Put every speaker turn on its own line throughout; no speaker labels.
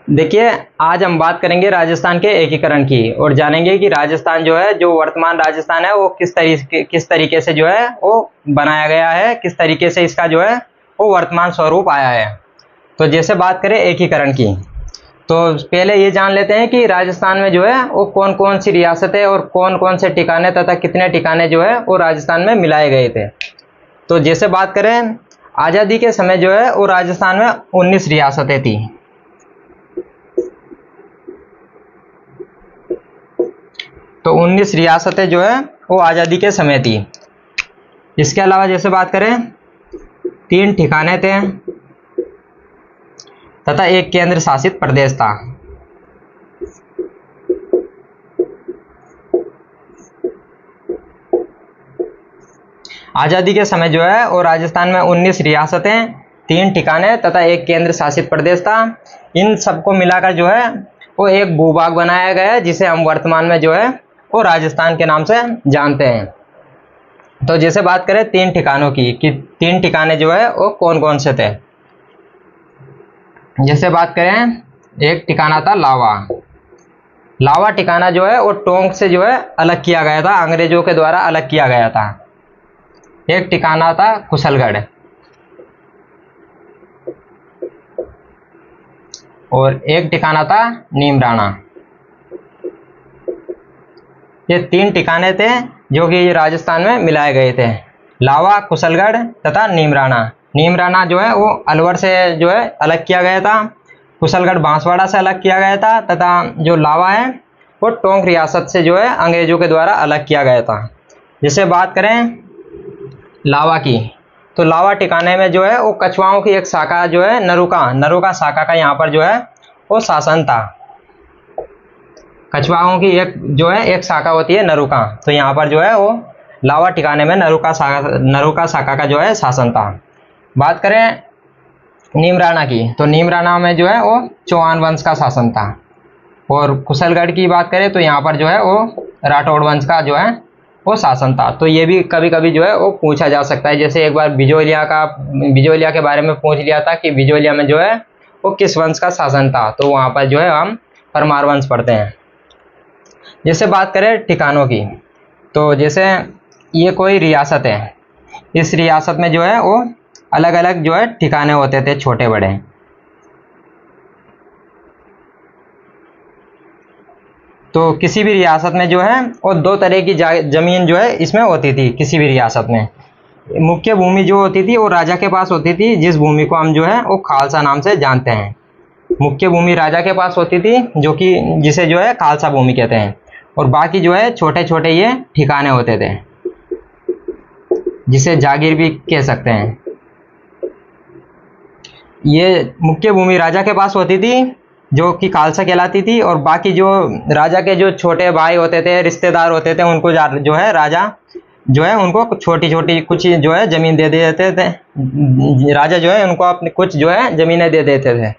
देखिए, आज हम बात करेंगे राजस्थान के एकीकरण की और जानेंगे कि राजस्थान जो है, जो वर्तमान राजस्थान है, वो किस तरीके से जो है वो बनाया गया है, किस तरीके से इसका जो है वो वर्तमान स्वरूप आया है। तो जैसे बात करें एकीकरण की, तो पहले ये जान लेते हैं कि राजस्थान में जो है वो कौन कौन सी रियासतें और कौन कौन से ठिकाने तथा कितने ठिकाने जो है वो राजस्थान में मिलाए गए थे। तो जैसे बात करें आज़ादी के समय जो है वो राजस्थान में 19 रियासतें थी। तो 19 रियासतें जो है वो आज़ादी के समय थी। इसके अलावा जैसे बात करें 3 ठिकाने थे तथा एक केंद्र शासित प्रदेश था। आज़ादी के समय जो है वो राजस्थान में 19 रियासतें, 3 ठिकाने तथा एक केंद्र शासित प्रदेश था। इन सबको मिलाकर जो है वो एक भूभाग बनाया गया है, जिसे हम वर्तमान में जो है वो राजस्थान के नाम से जानते हैं। तो जैसे बात करें 3 ठिकानों की कि 3 ठिकाने जो है वो कौन कौन से थे। जैसे बात करें एक ठिकाना था लावा। लावा ठिकाना जो है वो टोंक से जो है अलग किया गया था, अंग्रेजों के द्वारा अलग किया गया था। एक ठिकाना था कुशलगढ़ और एक ठिकाना था नीमराणा। ये 3 ठिकाने थे जो कि राजस्थान में मिलाए गए थे, लावा, कुशलगढ़ तथा नीमराणा। नीमराणा जो है वो अलवर से जो है अलग किया गया था, कुशलगढ़ बांसवाड़ा से अलग किया गया था तथा जो लावा है वो टोंक रियासत से जो है अंग्रेजों के द्वारा अलग किया गया था। जैसे बात करें लावा की, तो लावा ठिकाने में जो है वो कछुआओं की एक शाखा जो है नरुका शाखा का यहाँ पर जो है वो शासन था। कछुआओं की एक शाखा होती है नरुका, तो यहाँ पर जो है वो लावा ठिकाने में नरुका शाखा का जो है शासन था। बात करें नीमराणा की, तो नीमराणा में जो है वो चौहान वंश का शासन था। और कुशलगढ़ की बात करें तो यहाँ पर जो है वो राठौड़ वंश का जो है वो शासन था। तो ये भी कभी कभी जो है वो पूछा जा सकता है। जैसे एक बार बिजोलिया के बारे में पूछ लिया था कि बिजोलिया में जो है वो किस वंश का शासन था, तो वहाँ पर जो है हम परमार वंश पढ़ते हैं। जैसे बात करें ठिकानों की, तो जैसे ये कोई रियासत है, इस रियासत में जो है वो अलग अलग जो है ठिकाने होते थे छोटे बड़े। तो किसी भी रियासत में जो है वो 2 तरह की जमीन जो है इसमें होती थी। किसी भी रियासत में मुख्य भूमि जो होती थी वो राजा के पास होती थी, जिस भूमि को हम जो है वो खालसा नाम से जानते हैं। मुख्य भूमि राजा के पास होती थी, जो कि जिसे जो है खालसा भूमि कहते हैं। और बाकी जो है छोटे छोटे ये ठिकाने होते थे, जिसे जागीर भी कह सकते हैं। ये मुख्य भूमि राजा के पास होती थी, जो कि खालसा कहलाती थी, और बाकी जो राजा के जो छोटे भाई होते थे, रिश्तेदार होते थे, उनको जो है राजा जो है उनको छोटी छोटी कुछ जो है जमीन दे देते थे। राजा जो है उनको अपने कुछ जो है जमीनें दे देते थे,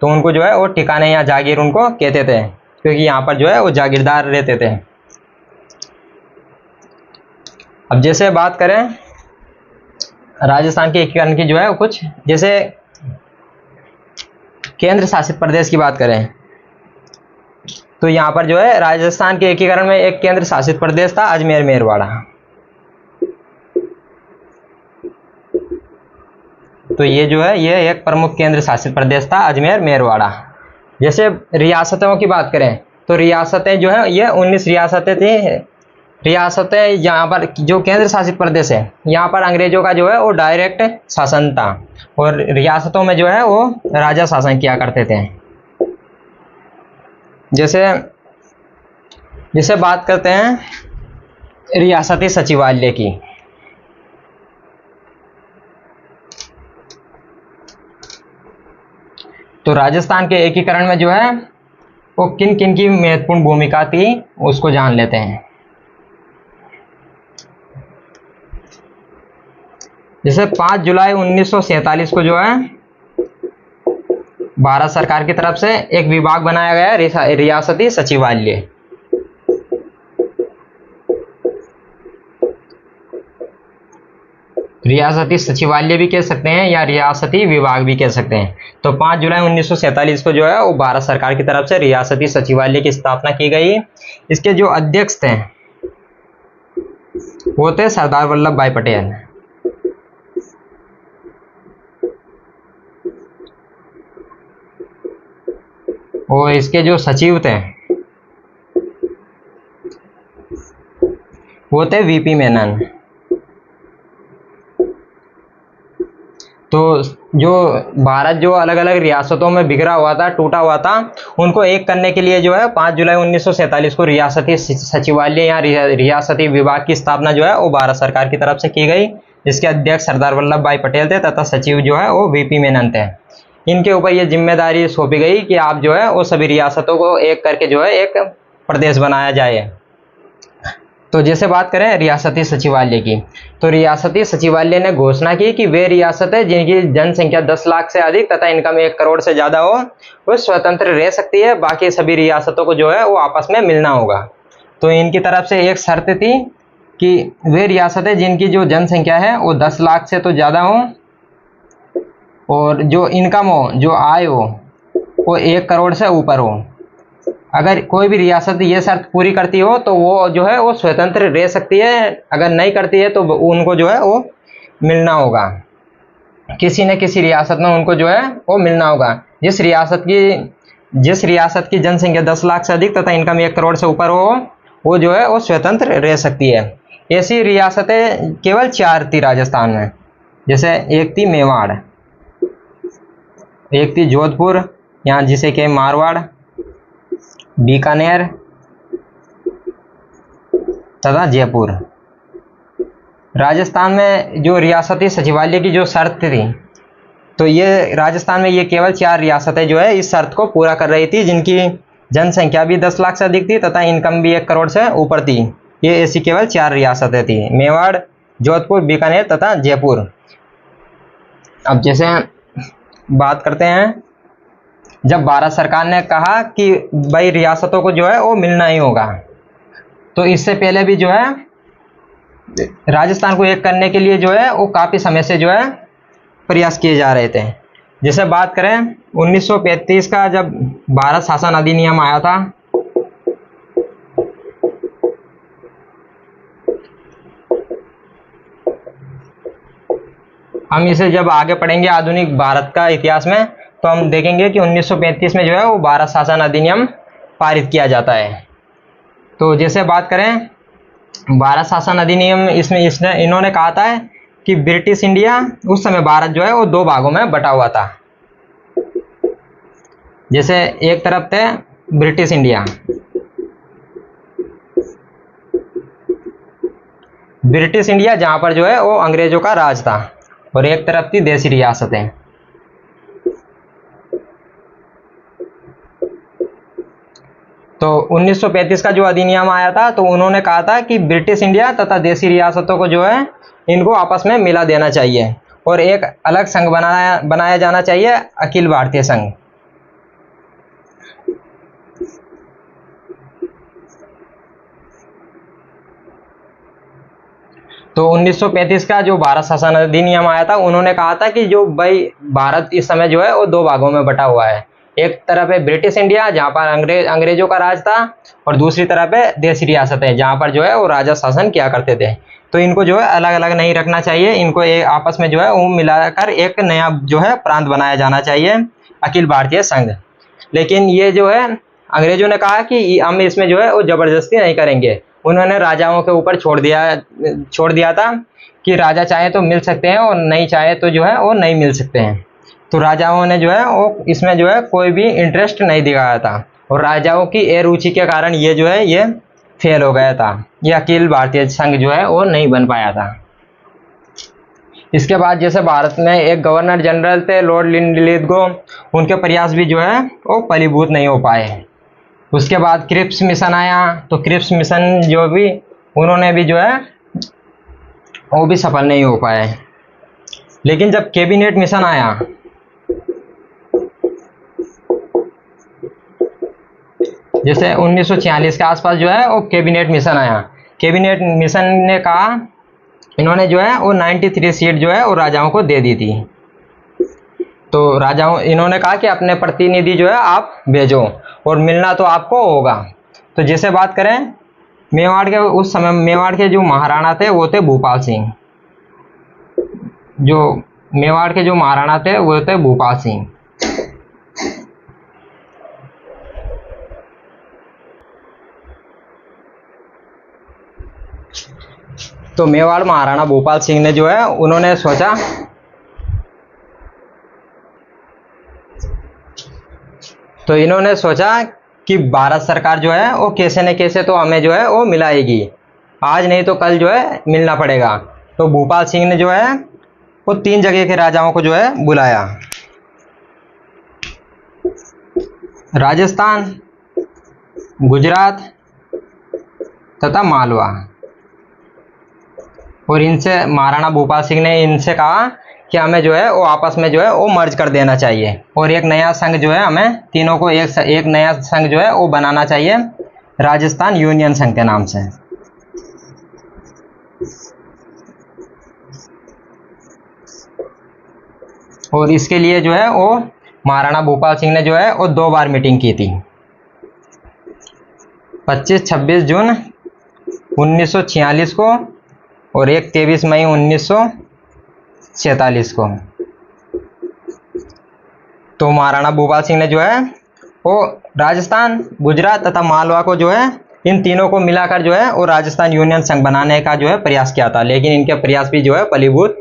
तो उनको जो है वो ठिकाने या जागीर उनको कहते थे, क्योंकि यहाँ पर जो है वो जागीरदार रहते थे। अब जैसे बात करें राजस्थान के एकीकरण की जो है कुछ, जैसे केंद्र शासित प्रदेश की बात करें तो यहाँ पर जो है राजस्थान के एकीकरण में एक केंद्र शासित प्रदेश था, अजमेर मेरवाड़ा। तो ये जो है ये एक प्रमुख केंद्र शासित प्रदेश था, अजमेर मेरवाड़ा। जैसे रियासतों की बात करें तो रियासतें जो है ये 19 रियासतें थी। रियासतें यहाँ पर जो केंद्र शासित प्रदेश है, यहाँ पर अंग्रेजों का जो है वो डायरेक्ट शासन था, और रियासतों में जो है वो राजा शासन किया करते थे। जैसे बात करते हैं रियासती सचिवालय की, तो राजस्थान के एकीकरण में जो है वो किन किन की महत्वपूर्ण भूमिका थी उसको जान लेते हैं। जैसे 5 जुलाई 1947 को जो है भारत सरकार की तरफ से एक विभाग बनाया गया, रियासती सचिवालय। रियासती सचिवालय भी कह सकते हैं या रियासती विभाग भी कह सकते हैं। तो 5 जुलाई 1947 को जो है वो भारत सरकार की तरफ से रियासती सचिवालय की स्थापना की गई। इसके जो अध्यक्ष थे वो थे सरदार वल्लभ भाई पटेल। और इसके जो सचिव थे वो थे वीपी मेनन। तो जो भारत जो अलग अलग रियासतों में बिखरा हुआ था, टूटा हुआ था, उनको एक करने के लिए जो है 5 जुलाई 1947 को रियासती सचिवालय या रियासती विभाग की स्थापना जो है वो भारत सरकार की तरफ से की गई। इसके अध्यक्ष सरदार वल्लभ भाई पटेल थे तथा सचिव जो है वो वीपी मेनन थे। इनके ऊपर ये जिम्मेदारी सौंपी गई कि आप जो है वो सभी रियासतों को एक करके जो है एक प्रदेश बनाया जाए। तो जैसे बात करें रियासती सचिवालय की, तो रियासती सचिवालय ने घोषणा की कि वे रियासतें जिनकी जनसंख्या 10 लाख से अधिक तथा इनकम 1 करोड़ से ज़्यादा हो वो स्वतंत्र रह सकती है, बाकी सभी रियासतों को जो है वो आपस में मिलना होगा। तो इनकी तरफ से एक शर्त थी कि वे रियासतें जिनकी जो जनसंख्या है वो 10 लाख से तो ज़्यादा हो और जो इनकम हो, जो आय हो, वो 1 करोड़ से ऊपर हो। अगर कोई भी रियासत ये शर्त पूरी करती हो तो वो जो है वो स्वतंत्र रह सकती है, अगर नहीं करती है तो उनको जो है वो मिलना होगा, किसी न किसी रियासत में उनको जो है वो मिलना होगा। जिस रियासत की जनसंख्या 10 लाख से अधिक तथा इनकम 1 करोड़ से ऊपर हो वो जो है वो स्वतंत्र रह सकती है। ऐसी रियासतें केवल 4 थी राजस्थान में। जैसे एक थी मेवाड़, एक थी जोधपुर, यहाँ जिसे के मारवाड़, बीकानेर तथा जयपुर। राजस्थान में जो रियासती सचिवालय की जो शर्त थी, तो ये राजस्थान में ये केवल 4 रियासतें जो है इस शर्त को पूरा कर रही थी, जिनकी जनसंख्या भी 10 लाख से अधिक थी तथा इनकम भी 1 करोड़ से ऊपर थी। ये ऐसी केवल 4 रियासतें थी, मेवाड़, जोधपुर, बीकानेर तथा जयपुर। अब जैसे बात करते हैं, जब भारत सरकार ने कहा कि भाई रियासतों को जो है वो मिलना ही होगा, तो इससे पहले भी जो है राजस्थान को एक करने के लिए जो है वो काफ़ी समय से जो है प्रयास किए जा रहे थे। जैसे बात करें 1935 का जब भारत शासन अधिनियम आया था, हम इसे जब आगे पढ़ेंगे आधुनिक भारत का इतिहास में तो हम देखेंगे कि 1935 में जो है वो भारत शासन अधिनियम पारित किया जाता है। तो जैसे बात करें भारत शासन अधिनियम, इसमें इन्होंने कहा था कि ब्रिटिश इंडिया, उस समय भारत जो है वो 2 भागों में बटा हुआ था। जैसे एक तरफ थे ब्रिटिश इंडिया, जहां पर जो है वो अंग्रेजों का राज था, और एक तरफ थी देशी रियासतें। तो 1935 का जो अधिनियम आया था तो उन्होंने कहा था कि ब्रिटिश इंडिया तथा देशी रियासतों को जो है इनको आपस में मिला देना चाहिए और एक अलग संघ बनाया जाना चाहिए, अखिल भारतीय संघ। तो 1935 का जो भारत शासन अधिनियम आया था, उन्होंने कहा था कि जो भाई भारत इस समय जो है वो 2 भागों में बटा हुआ है। एक तरफ है ब्रिटिश इंडिया जहाँ पर अंग्रेजों का राज था, और दूसरी तरफ है देशी रियासतें जहाँ पर जो है वो राजा शासन किया करते थे। तो इनको जो है अलग अलग नहीं रखना चाहिए, इनको आपस में जो है वो मिलाकर एक नया जो है प्रांत बनाया जाना चाहिए, अखिल भारतीय संघ। लेकिन ये जो है अंग्रेजों ने कहा कि हम इसमें जो है वो जबरदस्ती नहीं करेंगे। उन्होंने राजाओं के ऊपर छोड़ दिया था कि राजा चाहे तो मिल सकते हैं और नहीं चाहे तो जो है वो नहीं मिल सकते हैं। तो राजाओं ने जो है वो इसमें जो है कोई भी इंटरेस्ट नहीं दिखाया था, और राजाओं की अरुचि के कारण ये जो है ये फेल हो गया था, ये अखिल भारतीय संघ जो है वो नहीं बन पाया था। इसके बाद जैसे भारत में एक गवर्नर जनरल थे लॉर्ड लिथगो, उनके प्रयास भी जो है वो फलीभूत नहीं हो पाए। उसके बाद क्रिप्स मिशन आया, तो क्रिप्स मिशन जो भी उन्होंने भी जो है वो भी सफल नहीं हो पाए। लेकिन जब कैबिनेट मिशन आया, जैसे 1946 के आसपास जो है वो कैबिनेट मिशन आया। कैबिनेट मिशन ने कहा इन्होंने जो है वो 93 सीट जो है वो राजाओं को दे दी थी। तो राजाओं इन्होंने कहा कि अपने प्रतिनिधि जो है आप भेजो और मिलना तो आपको होगा। तो जैसे बात करें मेवाड़ के, उस समय मेवाड़ के जो महाराणा थे वो थे भूपाल सिंह। जो मेवाड़ के जो महाराणा थे वो थे भूपाल सिंह। तो मेवाड़ महाराणा भूपाल सिंह ने जो है उन्होंने सोचा तो इन्होंने सोचा कि भारत सरकार जो है वो कैसे न कैसे तो हमें जो है वो मिलाएगी, आज नहीं तो कल जो है मिलना पड़ेगा। तो भूपाल सिंह ने जो है वो 3 जगह के राजाओं को जो है बुलाया, राजस्थान, गुजरात तथा मालवा। और इनसे महाराणा भूपाल सिंह ने इनसे कहा कि हमें जो है वो आपस में जो है वो मर्ज कर देना चाहिए और एक नया संघ जो है हमें तीनों को एक नया संघ जो है वो बनाना चाहिए, राजस्थान यूनियन संघ के नाम से। और इसके लिए जो है वो महाराणा भूपाल सिंह ने जो है वो 2 बार मीटिंग की थी, 25-26 जून 1946 को और एक 23 मई 1947 को। तो महाराणा भूपाल सिंह ने जो है वो राजस्थान, गुजरात तथा मालवा को जो है इन तीनों को मिलाकर जो है वो राजस्थान यूनियन संघ बनाने का जो है प्रयास किया था, लेकिन इनके प्रयास भी जो है फलीभूत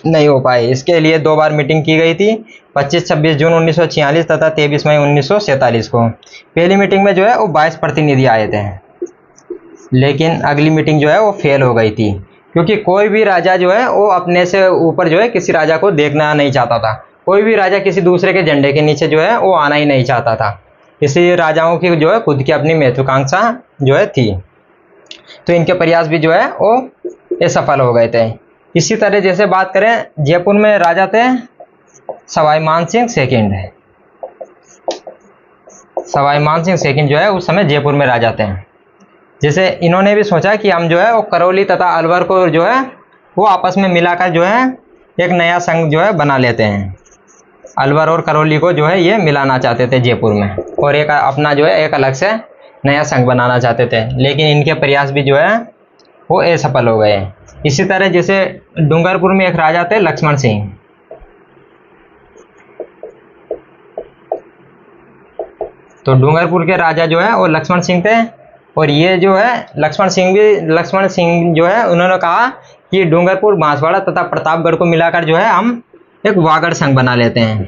नहीं हो पाए। इसके लिए 2 बार मीटिंग की गई थी, 25-26 जून 1946 तथा 23 मई 1947 को। पहली मीटिंग में जो है वो 22 प्रतिनिधि आए थे, लेकिन अगली मीटिंग जो है वो फेल हो गई थी, क्योंकि कोई भी राजा जो है वो अपने से ऊपर जो है किसी राजा को देखना नहीं चाहता था। कोई भी राजा किसी दूसरे के झंडे के नीचे जो है वो आना ही नहीं चाहता था। इसलिए राजाओं की जो है खुद की अपनी महत्वाकांक्षा जो है थी, तो इनके प्रयास भी जो है वो असफल हो गए थे। इसी तरह जैसे बात करें, जयपुर में राजा थे सवाई मानसिंह सेकंड। सवाई मानसिंह सेकंड जो है उस समय जयपुर में राजा थे। जैसे इन्होंने भी सोचा कि हम जो है वो करौली तथा अलवर को जो है वो आपस में मिलाकर जो है एक नया संघ जो है बना लेते हैं। अलवर और करौली को जो है ये मिलाना चाहते थे जयपुर में, और एक अपना जो है एक अलग से नया संघ बनाना चाहते थे, लेकिन इनके प्रयास भी जो है वो असफल हो गए। इसी तरह जैसे डूंगरपुर में एक राजा थे लक्ष्मण सिंह। तो डूंगरपुर के राजा जो है वो लक्ष्मण सिंह थे, और ये जो है लक्ष्मण सिंह जो है उन्होंने कहा कि डूंगरपुर, बांसवाड़ा तथा प्रतापगढ़ को मिलाकर जो है हम एक वागड़ संघ बना लेते हैं।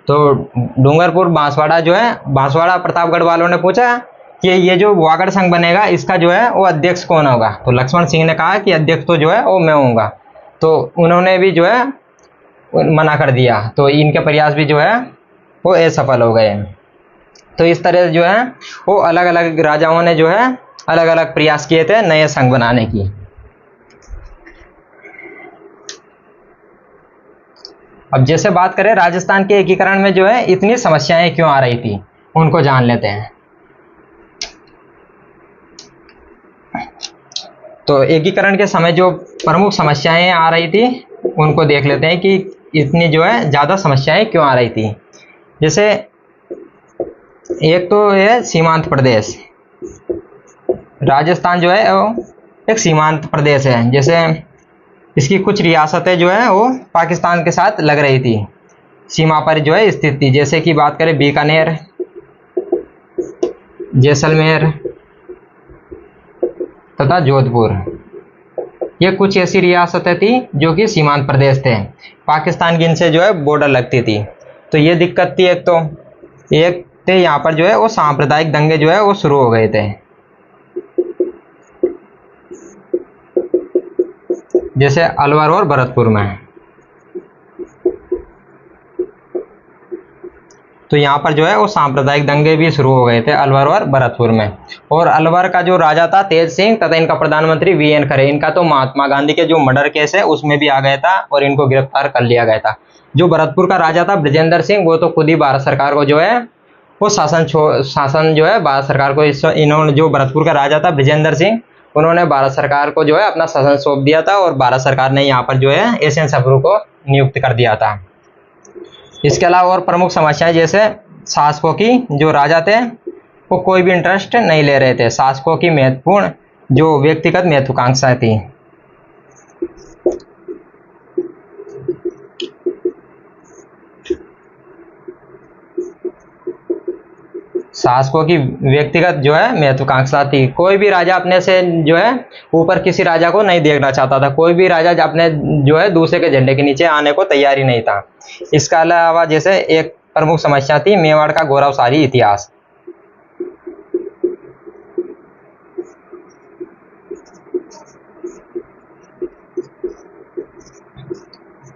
तो डूंगरपुर, बांसवाड़ा जो है, बांसवाड़ा प्रतापगढ़ वालों ने पूछा कि ये जो वागड़ संघ बनेगा इसका जो है वो अध्यक्ष कौन होगा। तो लक्ष्मण सिंह ने कहा कि अध्यक्ष तो जो है वो मैं होऊंगा। तो उन्होंने भी जो है मना कर दिया, तो इनके प्रयास भी जो है वो असफल हो गए। तो इस तरह जो है वो अलग अलग राजाओं ने जो है अलग अलग प्रयास किए थे नए संघ बनाने की। अब जैसे बात करें राजस्थान के एकीकरण में जो है इतनी समस्याएं क्यों आ रही थी, उनको जान लेते हैं। तो एकीकरण के समय जो प्रमुख समस्याएं आ रही थी उनको देख लेते हैं कि इतनी जो है ज़्यादा समस्याएं क्यों आ रही थी। जैसे एक तो है सीमांत प्रदेश। राजस्थान जो है वो एक सीमांत प्रदेश है। जैसे इसकी कुछ रियासतें जो है वो पाकिस्तान के साथ लग रही थी, सीमा पर जो है स्थित थी। जैसे कि बात करें बीकानेर, जैसलमेर तथा जोधपुर, ये कुछ ऐसी रियासतें थी जो कि सीमांत प्रदेश थे, पाकिस्तान की इनसे जो है बॉर्डर लगती थी। तो ये दिक्कत थी। एक थे यहाँ पर जो है वो सांप्रदायिक दंगे जो है वो शुरू हो गए थे। जैसे अलवर और भरतपुर में, तो यहाँ पर जो है वो सांप्रदायिक दंगे भी शुरू हो गए थे अलवर और भरतपुर में। और अलवर का जो राजा था तेज सिंह तथा इनका प्रधानमंत्री वीएन खरे, इनका तो महात्मा गांधी के जो मर्डर केस है उसमें भी आ गया था और इनको गिरफ्तार कर लिया गया था। जो भरतपुर का राजा था बृजेंद्र सिंह, वो तो खुद ही भारत सरकार को जो है वो शासन जो है भारत सरकार को, इन्होंने जो भरतपुर का राजा था बृजेंद्र सिंह उन्होंने भारत सरकार को जो है अपना शासन सौंप दिया था और भारत सरकार ने यहाँ पर जो है एशियन सब्रू को नियुक्त कर दिया था। इसके अलावा और प्रमुख समस्याएं जैसे शासकों की, जो राजा थे वो कोई भी इंटरेस्ट नहीं ले रहे थे, शासकों की महत्वपूर्ण जो व्यक्तिगत महत्वाकांक्षाएं थी। शासकों की व्यक्तिगत जो है महत्वाकांक्षा थी। कोई भी राजा अपने से जो है ऊपर किसी राजा को नहीं देखना चाहता था, कोई भी राजा अपने जो है दूसरे के झंडे के नीचे आने को तैयार ही नहीं था। इसके अलावा जैसे एक प्रमुख समस्या थी मेवाड़ का गौरवशाली इतिहास।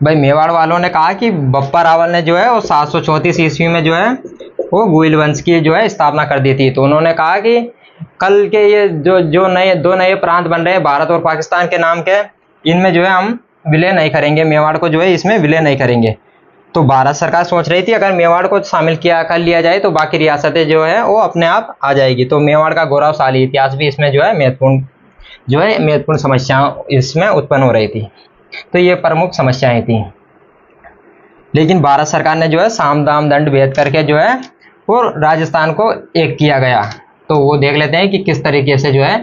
भाई मेवाड़ वालों ने कहा कि बप्पा रावल ने जो है वो 734 ईस्वी में जो है वो गुइल वंश की जो है स्थापना कर दी थी। तो उन्होंने कहा कि कल के ये जो दो नए प्रांत बन रहे हैं भारत और पाकिस्तान के नाम के, इनमें जो है हम विलय नहीं करेंगे, मेवाड़ को जो है इसमें विलय नहीं करेंगे। तो भारत सरकार सोच रही थी अगर मेवाड़ को शामिल कर लिया जाए तो बाकी रियासतें जो है वो अपने आप आ जाएगी। तो मेवाड़ का गौरवशाली इतिहास भी इसमें जो है महत्वपूर्ण समस्याएं इसमें उत्पन्न हो रही थी। तो ये प्रमुख समस्याएं थी। लेकिन भारत सरकार ने जो है साम दाम दंड भेद करके जो है वो राजस्थान को एक किया गया। तो वो देख लेते हैं कि किस तरीके से जो है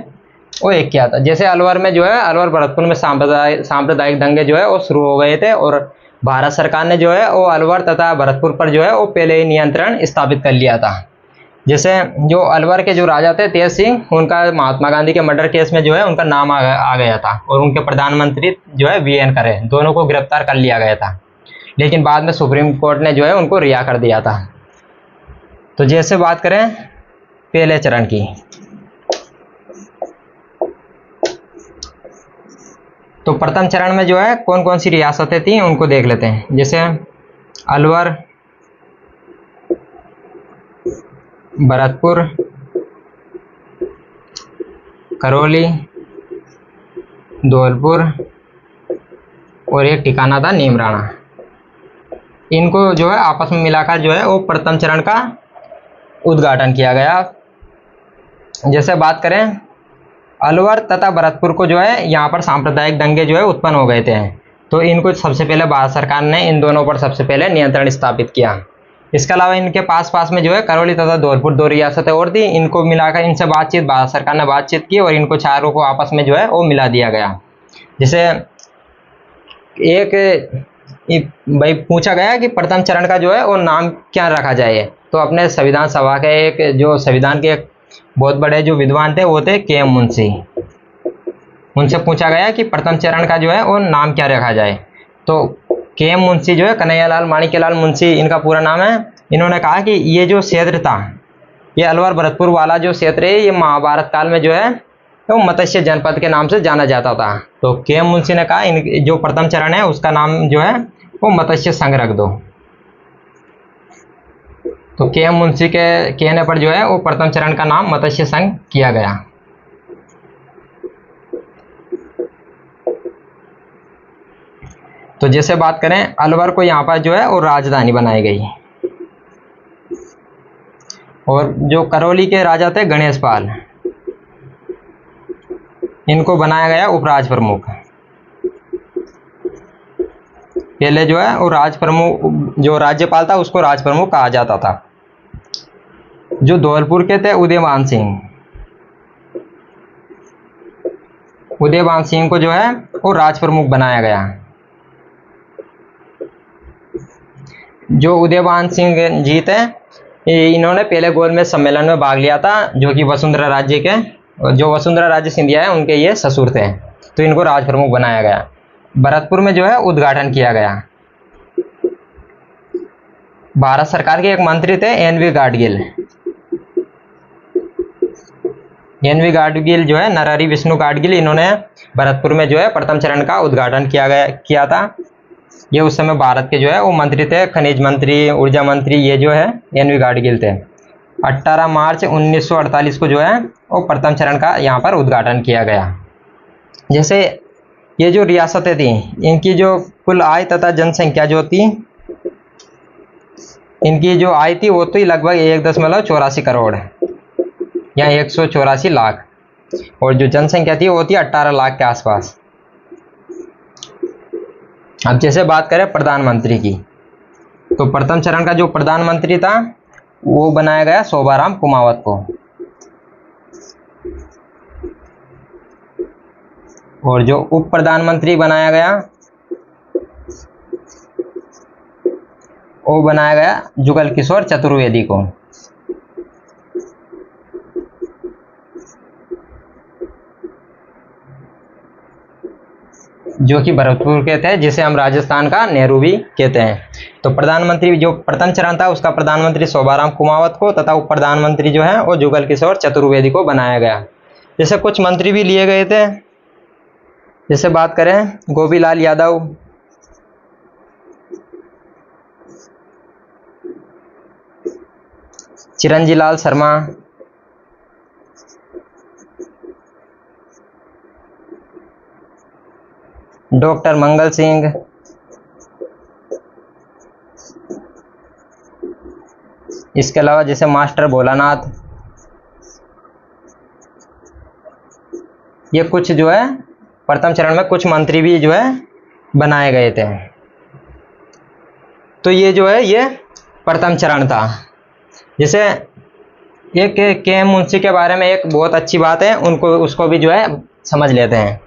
वो एक किया था। जैसे अलवर में जो है अलवर भरतपुर में सांप्रदायिक दंगे जो है वो शुरू हो गए थे और भारत सरकार ने जो है वो अलवर तथा भरतपुर पर जो है वो पहले ही नियंत्रण स्थापित कर लिया था। जैसे जो अलवर के जो राजा थे तेज सिंह, उनका महात्मा गांधी के मर्डर केस में जो है उनका नाम आ गया था और उनके प्रधानमंत्री जो है वीएन करे, दोनों को गिरफ्तार कर लिया गया था। लेकिन बाद में सुप्रीम कोर्ट ने जो है उनको रिहा कर दिया था। तो जैसे बात करें पहले चरण की, तो प्रथम चरण में जो है कौन कौन सी रियासतें थी उनको देख लेते हैं। जैसे अलवर, भरतपुर, करौली, धौलपुर और एक ठिकाना था नीमराणा। इनको जो है आपस में मिलाकर जो है वो प्रथम चरण का उद्घाटन किया गया। जैसे बात करें अलवर तथा भरतपुर को जो है यहाँ पर सांप्रदायिक दंगे जो है उत्पन्न हो गए थे। तो इनको सबसे पहले भारत सरकार ने इन दोनों पर सबसे पहले नियंत्रण स्थापित किया। इसके अलावा इनके पास में जो है करौली तथा धौलपुर दो रियासतें और थी, इनको मिलाकर इनसे भारत सरकार ने बातचीत की और इनको चारों को आपस में जो है वो मिला दिया गया। जैसे एक भाई पूछा गया कि प्रथम चरण का जो है वो नाम क्या रखा जाए, तो अपने संविधान सभा के एक जो संविधान के एक बहुत बड़े जो विद्वान थे वो थे के.एम. मुंशी। उनसे पूछा गया कि प्रथम चरण का जो है वो नाम क्या रखा जाए। तो के.एम. मुंशी जो है कन्हैयालाल माणिक्यलाल मुंशी इनका पूरा नाम है। इन्होंने कहा कि ये जो क्षेत्र था, ये अलवर भरतपुर वाला जो क्षेत्र है, ये महाभारत काल में जो है तो मत्स्य जनपद के नाम से जाना जाता था। तो के.एम. मुंशी ने कहा इन जो प्रथम चरण है उसका नाम जो है वो मत्स्य संघ रख दो। तो के.एम. मुंशी के कहने पर जो है वो प्रथम चरण का नाम मत्स्य संघ किया गया। तो जैसे बात करें अलवर को यहाँ पर जो है वो राजधानी बनाई गई और जो करौली के राजा थे गणेश पाल, इनको बनाया गया उपराज प्रमुख। पहले जो है वो राज प्रमुख जो राज्यपाल था उसको राज प्रमुख कहा जाता था। जो धौलपुर के थे उदयभान सिंह को जो है वो राज प्रमुख बनाया गया। जो उदयभान सिंह जी थे इन्होंने पहले गोलमेज सम्मेलन में भाग लिया था, जो कि वसुंधरा राज्य सिंधिया है उनके ये ससुर थे। तो इनको राज प्रमुख बनाया गया। भरतपुर में जो है उद्घाटन किया गया। भारत सरकार के एक मंत्री थे एन.वी. गाडगिल जो है नरहरि विष्णु गाडगिल, इन्होंने भरतपुर में जो है प्रथम चरण का उद्घाटन किया था। ये उस समय भारत के जो है वो मंत्री थे, खनिज मंत्री, ऊर्जा मंत्री, ये जो है एन.वी. गाडगिल थे। 18 मार्च 1948 को जो है वो प्रथम चरण का यहाँ पर उद्घाटन किया गया। जैसे ये जो रियासतें थी इनकी जो कुल आय तथा जनसंख्या जो थी, इनकी जो आय थी वो थी लगभग 1.84 करोड़ या 184 लाख। और जो जनसंख्या थी वो होती है 18 लाख के आसपास। अब जैसे बात करें प्रधानमंत्री की, तो प्रथम चरण का जो प्रधानमंत्री था वो बनाया गया शोभाराम कुमावत को, और जो उप प्रधानमंत्री बनाया गया वो बनाया गया जुगल किशोर चतुर्वेदी को। जो कि भरतपुर के थे, जिसे हम राजस्थान का नेहरू भी कहते हैं। तो प्रधानमंत्री जो प्रथम चरण था उसका प्रधानमंत्री शोभाराम कुमावत को तथा उप प्रधानमंत्री जो है वो जुगल किशोर चतुर्वेदी को बनाया गया। जैसे कुछ मंत्री भी लिए गए थे, जैसे बात करें गोपीलाल यादव, चिरंजी लाल शर्मा, डॉक्टर मंगल सिंह, इसके अलावा जैसे मास्टर भोलानाथ, ये कुछ जो है प्रथम चरण में कुछ मंत्री भी जो है बनाए गए थे। तो ये जो है ये प्रथम चरण था। जैसे एक के मुंशी के बारे में एक बहुत अच्छी बात है, उसको भी जो है समझ लेते हैं।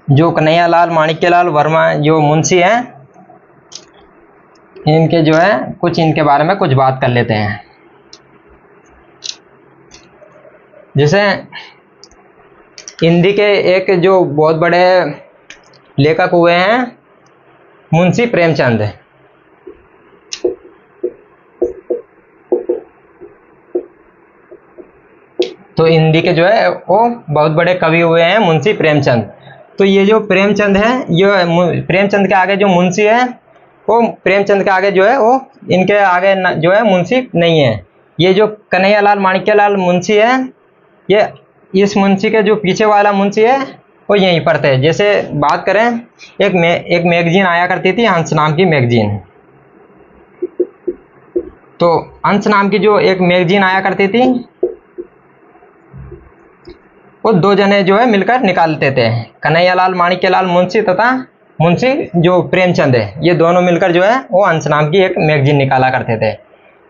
जो कन्हैयालाल माणिक्यलाल वर्मा जो मुंशी हैं, इनके जो है कुछ इनके बारे में कुछ बात कर लेते हैं। जैसे हिंदी के एक जो बहुत बड़े लेखक हुए हैं मुंशी प्रेमचंद। तो हिंदी के जो है वो बहुत बड़े कवि हुए हैं मुंशी प्रेमचंद। तो ये जो प्रेमचंद है, ये प्रेमचंद के आगे जो मुंशी है वो प्रेमचंद के आगे जो है वो इनके आगे जो है मुंशी नहीं है। ये जो कन्हैयालाल माणिक्यलाल मुंशी है, ये इस मुंशी के जो पीछे वाला मुंशी है वो यहीं पर थे। जैसे बात करें एक मैगजीन आया करती थी, हंस नाम की मैगजीन। तो हंस नाम की जो एक मैगजीन आया करती थी वो दो जने जो है मिलकर निकालते थे, कन्हैयालाल माणिक्यलाल मुंशी तथा मुंशी जो प्रेमचंद है, ये दोनों मिलकर जो है वो हंस नाम की एक मैगजीन निकाला करते थे।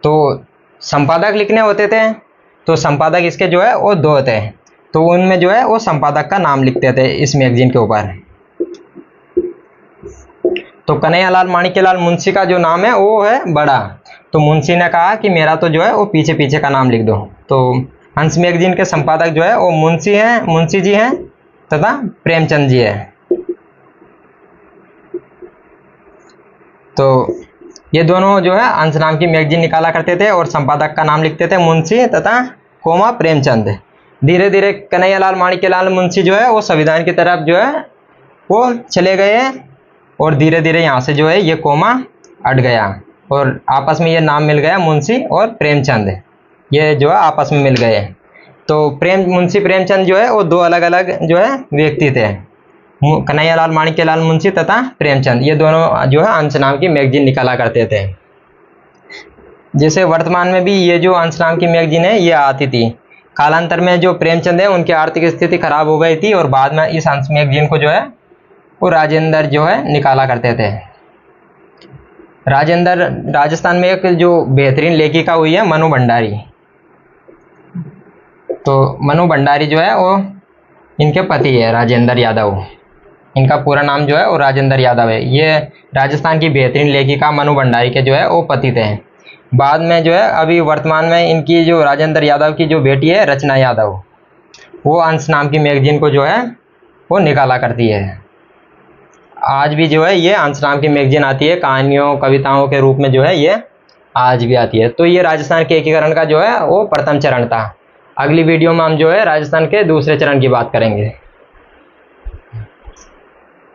तो संपादक लिखने होते थे, तो संपादक इसके जो है वो दो थे, तो उनमें जो है वो संपादक का नाम लिखते थे इस मैगजीन के ऊपर। तो कन्हैयालाल माणिक्यलाल मुंशी का जो नाम है वो है बड़ा, तो मुंशी ने कहा कि मेरा तो जो है वो पीछे पीछे का नाम लिख दो। तो हंस मैगजीन के संपादक जो है वो मुंशी जी हैं तथा प्रेमचंद जी है। तो ये दोनों जो है हंस नाम की मैगजीन निकाला करते थे और संपादक का नाम लिखते थे मुंशी तथा कोमा प्रेमचंद। धीरे धीरे कन्हैयालाल माणिक्यलाल मुंशी जो है वो संविधान की तरफ जो है वो चले गए और धीरे धीरे यहाँ से जो है ये कोमा हट गया और आपस में ये नाम मिल गया मुंशी और प्रेमचंद, ये जो है आपस में मिल गए। तो मुंशी प्रेमचंद जो है वो दो अलग अलग जो है व्यक्ति थे, कन्हैयालाल माणिक्यलाल मुंशी तथा प्रेमचंद, ये दोनों जो है हंस नाम की मैगजीन निकाला करते थे। जैसे वर्तमान में भी ये जो हंस नाम की मैगजीन है ये आती थी। कालांतर में जो प्रेमचंद है उनकी आर्थिक स्थिति खराब हो गई थी और बाद में इस हंस मैगजीन को जो है वो राजेंद्र जो है निकाला करते थे। राजस्थान में एक जो बेहतरीन लेखिका हुई है मनु भंडारी। तो मनु भंडारी जो है वो इनके पति है राजेंद्र यादव, इनका पूरा नाम जो है वो राजेंद्र यादव है। ये राजस्थान की बेहतरीन लेखिका मनु भंडारी के जो है वो पति थे। बाद में जो है अभी वर्तमान में इनकी जो राजेंद्र यादव की जो बेटी है रचना यादव, वो हंस नाम की मैगजीन को जो है वो निकाला करती है। आज भी जो है ये हंस नाम की मैगजीन आती है, कहानियों कविताओं के रूप में जो है ये आज भी आती है। तो ये राजस्थान के एकीकरण का जो है वो प्रथम चरण था। अगली वीडियो में हम जो है राजस्थान के दूसरे चरण की बात करेंगे।